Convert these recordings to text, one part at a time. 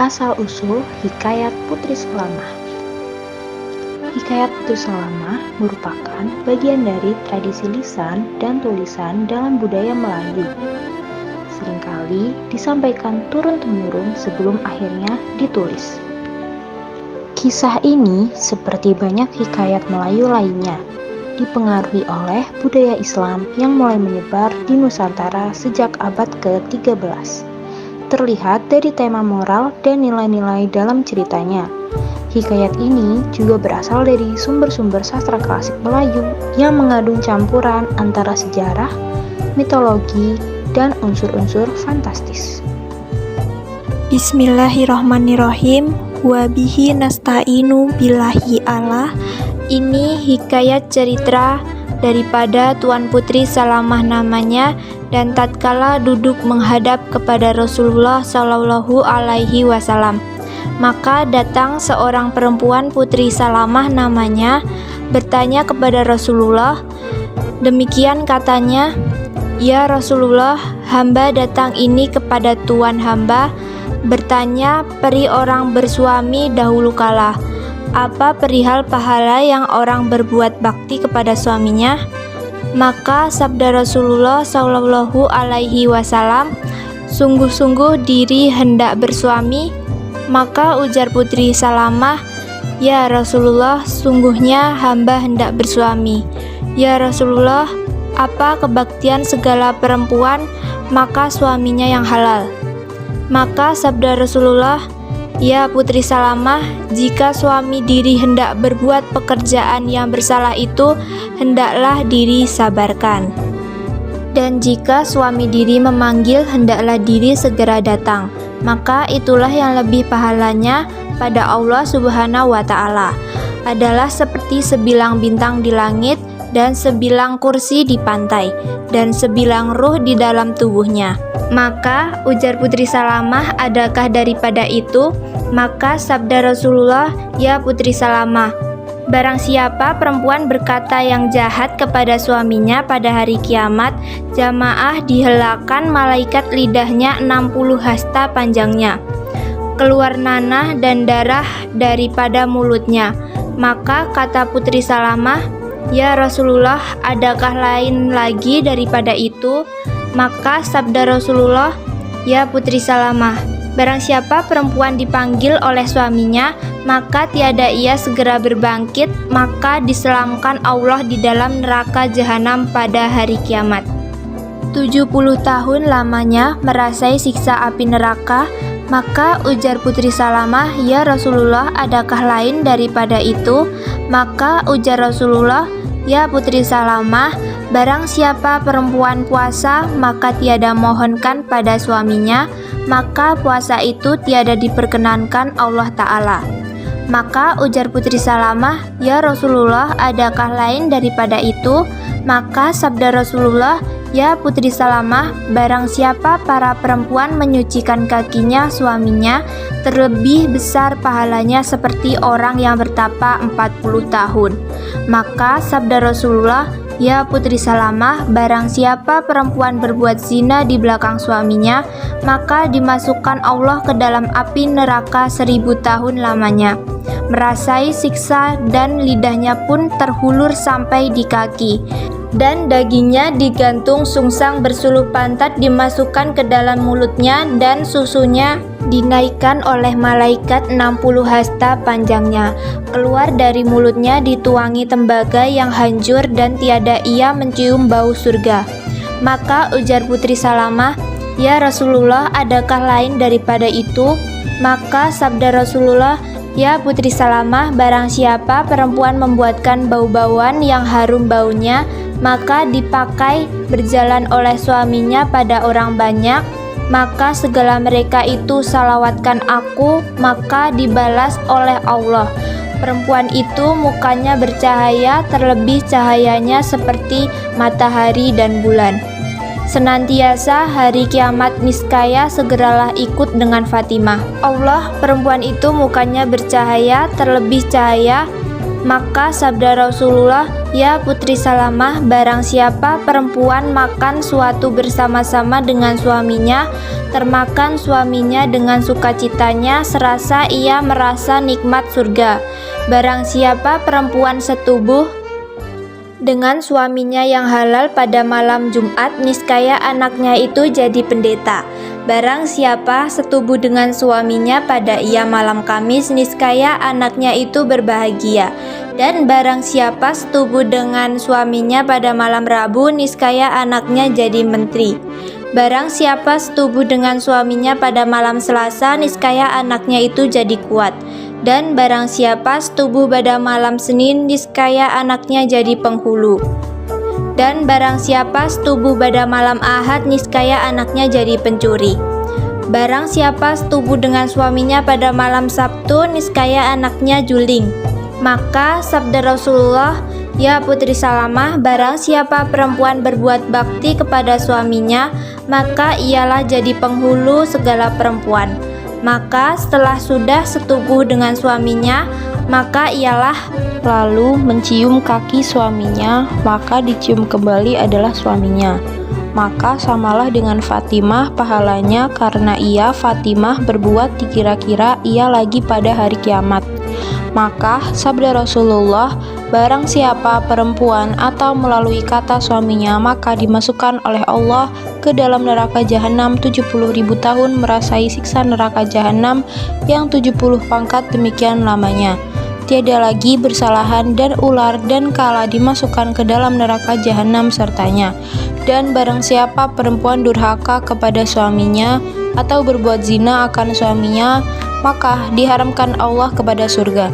Asal-usul Hikayat Putri Salamah. Hikayat Putri Salamah merupakan bagian dari tradisi lisan dan tulisan dalam budaya Melayu. Seringkali disampaikan turun-temurun sebelum akhirnya ditulis. Kisah ini, seperti banyak hikayat Melayu lainnya, dipengaruhi oleh budaya Islam yang mulai menyebar di Nusantara sejak abad ke-13. Terlihat dari tema moral dan nilai-nilai dalam ceritanya. Hikayat ini juga berasal dari sumber-sumber sastra klasik Melayu yang mengandung campuran antara sejarah, mitologi, dan unsur-unsur fantastis. Bismillahirrahmanirrahim. Wabihi nasta'inu billahi Allah. Ini hikayat cerita daripada Tuan Putri Salamah namanya, dan tatkala duduk menghadap kepada Rasulullah Shallallahu Alaihi Wasallam, maka datang seorang perempuan Putri Salamah namanya bertanya kepada Rasulullah. Demikian katanya, "Ya Rasulullah, hamba datang ini kepada Tuan hamba bertanya peri orang bersuami dahulu kala. Apa perihal pahala yang orang berbuat bakti kepada suaminya?" Maka sabda Rasulullah Shallallahu Alaihi Wasallam, "Sungguh-sungguh diri hendak bersuami." Maka ujar Putri Salamah, "Ya Rasulullah, sungguhnya hamba hendak bersuami." "Ya Rasulullah, apa kebaktian segala perempuan, maka suaminya yang halal." Maka sabda Rasulullah, "Ya Putri Salamah, jika suami diri hendak berbuat pekerjaan yang bersalah itu, hendaklah diri sabarkan. Dan jika suami diri memanggil, hendaklah diri segera datang. Maka itulah yang lebih pahalanya pada Allah Subhanahu wa Ta'ala. Adalah seperti sebilang bintang di langit, dan sebilang kursi di pantai, dan sebilang ruh di dalam tubuhnya." Maka ujar Putri Salamah, "Adakah daripada itu?" Maka sabda Rasulullah, "Ya Putri Salamah, barang siapa perempuan berkata yang jahat kepada suaminya pada hari kiamat, jamaah dihelakan malaikat lidahnya 60 hasta panjangnya, keluar nanah dan darah daripada mulutnya." Maka kata Putri Salamah, "Ya Rasulullah, adakah lain lagi daripada itu?" Maka sabda Rasulullah, "Ya Putri Salamah, barang siapa perempuan dipanggil oleh suaminya, maka tiada ia segera berbangkit, maka diselamkan Allah di dalam neraka jahanam pada hari kiamat. 70 tahun lamanya merasai siksa api neraka." Maka ujar Putri Salamah, "Ya Rasulullah, adakah lain daripada itu?" Maka ujar Rasulullah, "Ya Putri Salamah, barang siapa perempuan puasa, maka tiada mohonkan pada suaminya, maka puasa itu tiada diperkenankan Allah Ta'ala." Maka ujar Putri Salamah, "Ya Rasulullah, adakah lain daripada itu?" Maka sabda Rasulullah, "Ya Putri Salamah, barang siapa para perempuan menyucikan kakinya suaminya, terlebih besar pahalanya seperti orang yang bertapa 40 tahun. Maka sabda Rasulullah, "Ya Putri Salamah, barang siapa perempuan berbuat zina di belakang suaminya, maka dimasukkan Allah ke dalam api neraka 1000 tahun lamanya, merasai siksa dan lidahnya pun terhulur sampai di kaki, dan dagingnya digantung sungsang bersuluh pantat dimasukkan ke dalam mulutnya, dan susunya dinaikkan oleh malaikat 60 hasta panjangnya, keluar dari mulutnya dituangi tembaga yang hancur, dan tiada ia mencium bau surga." Maka ujar Putri Salamah, "Ya Rasulullah, adakah lain daripada itu?" Maka sabda Rasulullah, "Ya Putri Salamah, barang siapa perempuan membuatkan bau-bauan yang harum baunya, maka dipakai berjalan oleh suaminya pada orang banyak, maka segala mereka itu salawatkan aku, maka dibalas oleh Allah. Perempuan itu mukanya bercahaya, terlebih cahayanya seperti matahari dan bulan. Senantiasa hari kiamat niscaya segeralah ikut dengan Fatimah. Allah, perempuan itu mukanya bercahaya, terlebih cahaya Maka sabda Rasulullah, "Ya putri Salamah, barang siapa perempuan makan suatu bersama-sama dengan suaminya, termakan suaminya dengan sukacitanya, serasa ia merasa nikmat surga. Barang siapa perempuan setubuh dengan suaminya yang halal pada malam Jumat, niscaya anaknya itu jadi pendeta. Barang siapa setubuh dengan suaminya pada ia malam Kamis, niscaya anaknya itu berbahagia. Dan barang siapa setubuh dengan suaminya pada malam Rabu, niscaya anaknya jadi menteri. Barang siapa setubuh dengan suaminya pada malam Selasa, niscaya anaknya itu jadi kuat. Dan barang siapa setubuh pada malam Senin, niscaya anaknya jadi penghulu. Dan barang siapa setubuh pada malam Ahad, niscaya anaknya jadi pencuri. Barang siapa setubuh dengan suaminya pada malam Sabtu, niscaya anaknya juling." Maka sabda Rasulullah, "Ya putri Salamah, barang siapa perempuan berbuat bakti kepada suaminya, maka ialah jadi penghulu segala perempuan. Maka setelah sudah setubuh dengan suaminya, maka ialah Lalu mencium kaki suaminya, maka dicium kembali adalah suaminya. Maka samalah dengan Fatimah pahalanya, karena ia Fatimah berbuat dikira-kira ia lagi pada hari kiamat." Maka sabda Rasulullah, barang siapa perempuan atau melalui kata suaminya, maka dimasukkan oleh Allah ke dalam neraka jahanam 70.000 tahun merasai siksa neraka jahanam yang 70 pangkat demikian lamanya. Tiada lagi bersalahan dan ular dan kala dimasukkan ke dalam neraka jahanam sertanya. Dan barang siapa perempuan durhaka kepada suaminya atau berbuat zina akan suaminya, maka diharamkan Allah kepada surga.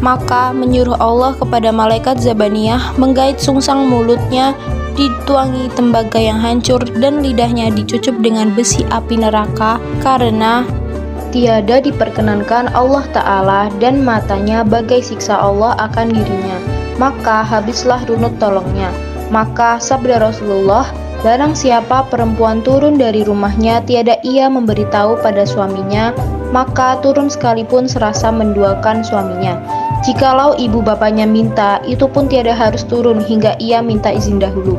Maka menyuruh Allah kepada malaikat Zabaniyah menggait sungsang mulutnya, dituangi tembaga yang hancur, dan lidahnya dicucup dengan besi api neraka, karena tiada diperkenankan Allah Ta'ala dan matanya bagai siksa Allah akan dirinya. Maka habislah runut tolongnya. Maka sabda Rasulullah, barang siapa perempuan turun dari rumahnya tiada ia memberitahu pada suaminya, maka turun sekalipun serasa menduakan suaminya. Jikalau ibu bapaknya minta, itu pun tiada harus turun hingga ia minta izin dahulu.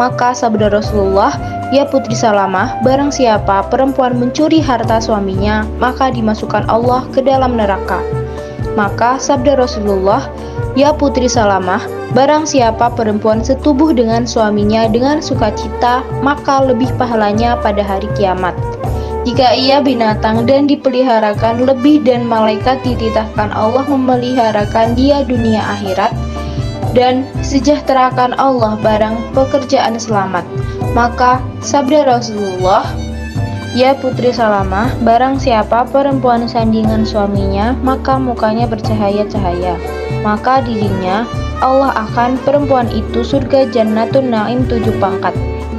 Maka sabda Rasulullah, "Ya putri Salamah, barang siapa perempuan mencuri harta suaminya, maka dimasukkan Allah ke dalam neraka." Maka sabda Rasulullah, "Ya putri Salamah, barang siapa perempuan setubuh dengan suaminya dengan sukacita, maka lebih pahalanya pada hari kiamat. Jika ia binatang dan dipeliharakan lebih dan malaikat dititahkan Allah memeliharakan dia dunia akhirat, dan sejahterakan Allah barang pekerjaan selamat." Maka sabda Rasulullah, "Ya putri Salamah, barang siapa perempuan sandingan suaminya, maka mukanya bercahaya-cahaya, maka dirinya Allah akan perempuan itu surga Jannatun Naim 7 pangkat."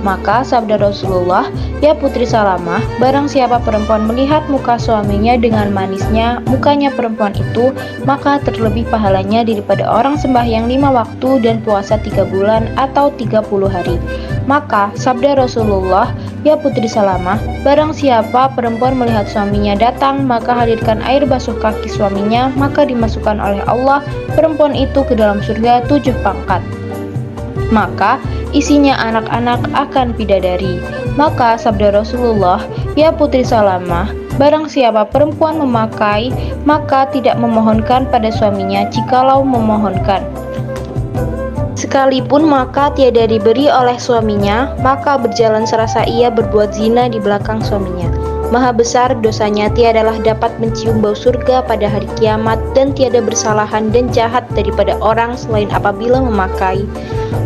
Maka sabda Rasulullah, "Ya putri Salamah, barang siapa perempuan melihat muka suaminya dengan manisnya mukanya perempuan itu, maka terlebih pahalanya daripada orang sembahyang 5 waktu dan puasa 3 bulan atau 30 hari. Maka sabda Rasulullah, "Ya putri Salamah, barang siapa perempuan melihat suaminya datang, maka hadirkan air basuh kaki suaminya, maka dimasukkan oleh Allah perempuan itu ke dalam surga 7 pangkat. Maka isinya anak-anak akan bidadari." Maka sabda Rasulullah, "Ya putri Salamah, barang siapa perempuan memakai, maka tidak memohonkan pada suaminya jikalau memohonkan. Sekalipun maka tiada diberi oleh suaminya, maka berjalan serasa ia berbuat zina di belakang suaminya. Maha besar dosanya, tiadalah dapat mencium bau surga pada hari kiamat, dan tiada bersalahan dan jahat daripada orang selain apabila memakai,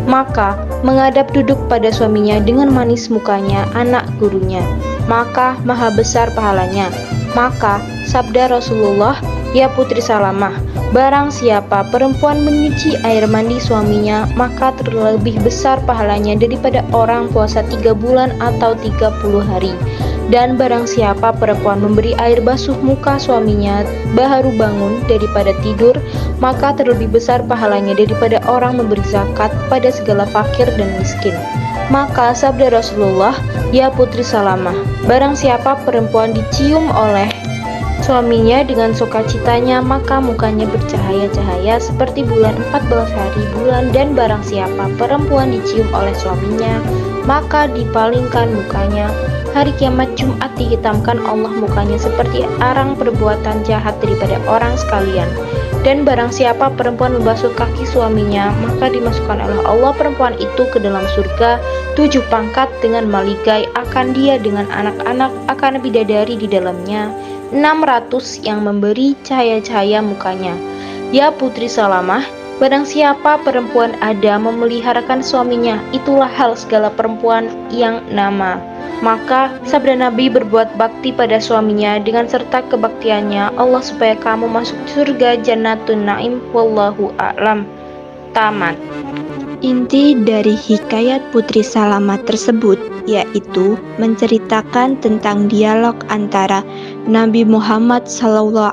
maka menghadap duduk pada suaminya dengan manis mukanya anak gurunya, maka maha besar pahalanya." Maka sabda Rasulullah, "Ya putri Salamah, barang siapa perempuan menyuci air mandi suaminya, maka terlebih besar pahalanya daripada orang puasa 3 bulan atau 30 hari. Dan barang siapa perempuan memberi air basuh muka suaminya baru bangun daripada tidur, maka terlebih besar pahalanya daripada orang memberi zakat pada segala fakir dan miskin." Maka sabda Rasulullah, "Ya putri Salamah, barang siapa perempuan dicium oleh suaminya dengan sukacitanya, maka mukanya bercahaya-cahaya seperti bulan 14 hari bulan, dan barang siapa perempuan dicium oleh suaminya, maka dipalingkan mukanya. Hari kiamat Jumat dihitamkan Allah mukanya seperti arang perbuatan jahat daripada orang sekalian. Dan barang siapa perempuan membasuh kaki suaminya, maka dimasukkan oleh Allah perempuan itu ke dalam surga 7 pangkat dengan maligai akan dia dengan anak-anak, akan bidadari di dalamnya 600 yang memberi cahaya-cahaya mukanya. Ya putri Salamah, barang siapa perempuan ada memeliharakan suaminya, itulah hal segala perempuan yang nama. Maka sabda Nabi, berbuat bakti pada suaminya dengan serta kebaktiannya Allah supaya kamu masuk surga Jannatun Naim. Wallahu a'lam. Tamat. Inti dari hikayat Putri Salamah tersebut yaitu menceritakan tentang dialog antara Nabi Muhammad SAW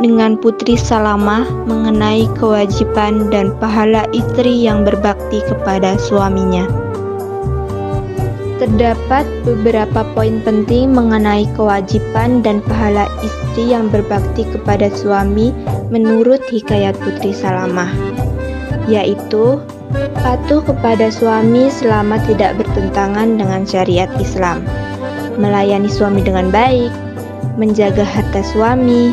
dengan Putri Salamah mengenai kewajiban dan pahala istri yang berbakti kepada suaminya. Terdapat beberapa poin penting mengenai kewajiban dan pahala istri yang berbakti kepada suami menurut hikayat Putri Salamah, yaitu patuh kepada suami selama tidak bertentangan dengan syariat Islam, melayani suami dengan baik, menjaga harta suami,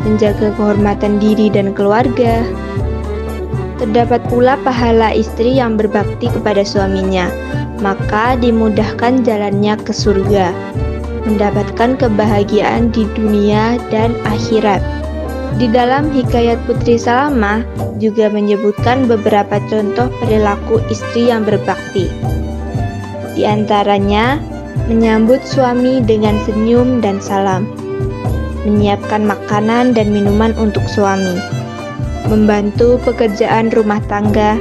menjaga kehormatan diri dan keluarga. Terdapat pula pahala istri yang berbakti kepada suaminya, maka dimudahkan jalannya ke surga, mendapatkan kebahagiaan di dunia dan akhirat. Di dalam hikayat Putri Salamah juga menyebutkan beberapa contoh perilaku istri yang berbakti. Di antaranya, menyambut suami dengan senyum dan salam, menyiapkan makanan dan minuman untuk suami, membantu pekerjaan rumah tangga,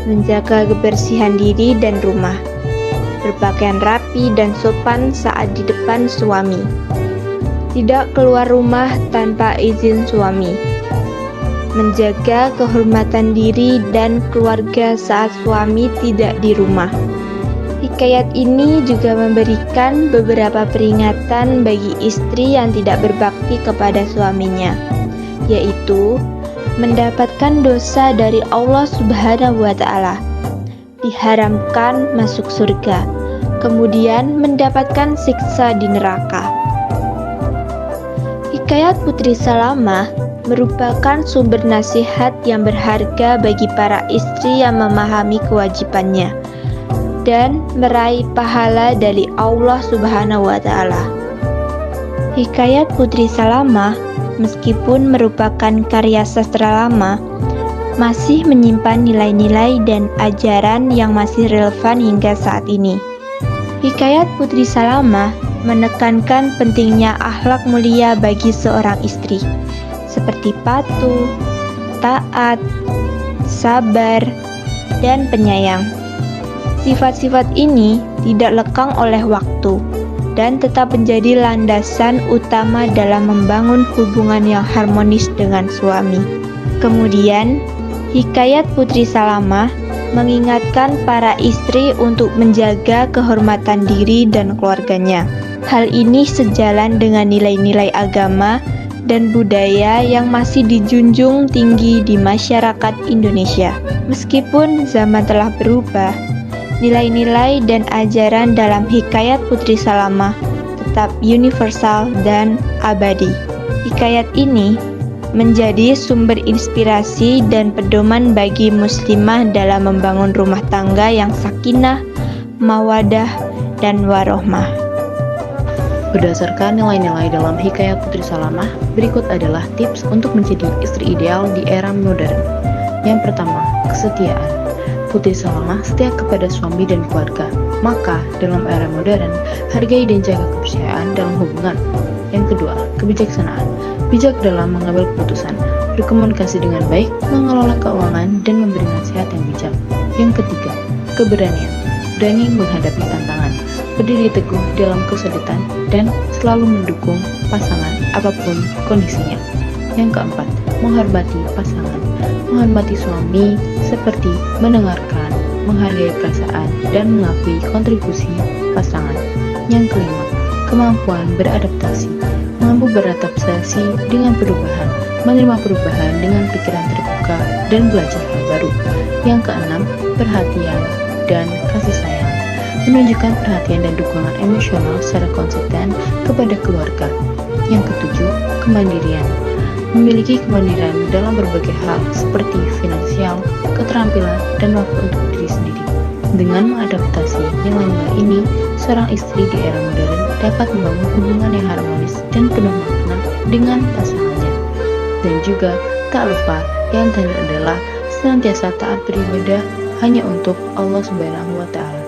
menjaga kebersihan diri dan rumah, berpakaian rapi dan sopan saat di depan suami, tidak keluar rumah tanpa izin suami, menjaga kehormatan diri dan keluarga saat suami tidak di rumah. Hikayat ini juga memberikan beberapa peringatan bagi istri yang tidak berbakti kepada suaminya, yaitu mendapatkan dosa dari Allah Subhanahu wa Ta'ala, diharamkan masuk surga, kemudian mendapatkan siksa di neraka. Hikayat Putri Salamah merupakan sumber nasihat yang berharga bagi para istri yang memahami kewajibannya dan meraih pahala dari Allah Subhanahu wa Ta'ala. Hikayat Putri Salamah meskipun merupakan karya sastra lama, masih menyimpan nilai-nilai dan ajaran yang masih relevan hingga saat ini. Hikayat Putri Salamah menekankan pentingnya akhlak mulia bagi seorang istri, seperti patuh, taat, sabar, dan penyayang. Sifat-sifat ini tidak lekang oleh waktu dan tetap menjadi landasan utama dalam membangun hubungan yang harmonis dengan suami. Kemudian, hikayat Putri Salamah mengingatkan para istri untuk menjaga kehormatan diri dan keluarganya. Hal ini sejalan dengan nilai-nilai agama dan budaya yang masih dijunjung tinggi di masyarakat Indonesia. Meskipun zaman telah berubah, nilai-nilai dan ajaran dalam hikayat Putri Salamah tetap universal dan abadi. Hikayat ini menjadi sumber inspirasi dan pedoman bagi muslimah dalam membangun rumah tangga yang sakinah, mawadah, dan warohmah. Berdasarkan nilai-nilai dalam hikayat Putri Salamah, berikut adalah tips untuk menjadi istri ideal di era modern. Yang pertama, kesetiaan. Putri Salamah setia kepada suami dan keluarga. Maka, dalam era modern, hargai dan jaga kepercayaan dalam hubungan. Yang kedua, kebijaksanaan. Bijak dalam mengambil keputusan, berkomunikasi dengan baik, mengelola keuangan, dan memberi nasihat yang bijak. Yang ketiga, keberanian. Berani menghadapi tantangan, berdiri teguh dalam kesulitan, dan selalu mendukung pasangan apapun kondisinya. Yang keempat, menghormati pasangan. Menghormati suami seperti mendengarkan, menghargai perasaan, dan mengakui kontribusi pasangan. Yang kelima, kemampuan beradaptasi. mampu beradaptasi dengan perubahan, menerima perubahan dengan pikiran terbuka, dan belajar hal baru. Yang keenam, perhatian dan kasih sayang. Menunjukkan perhatian dan dukungan emosional secara konsisten kepada keluarga. Yang ketujuh, kemandirian. Memiliki kemandirian dalam berbagai hal seperti finansial, keterampilan, dan waktu untuk diri sendiri. Dengan mengadaptasi nilai-nilai ini, seorang istri di era modern dapat membangun hubungan yang harmonis dan penuh makna dengan pasangannya. Dan juga tak lupa yang terakhir adalah senantiasa taat beribadah hanya untuk Allah Subhanahu wa Ta'ala.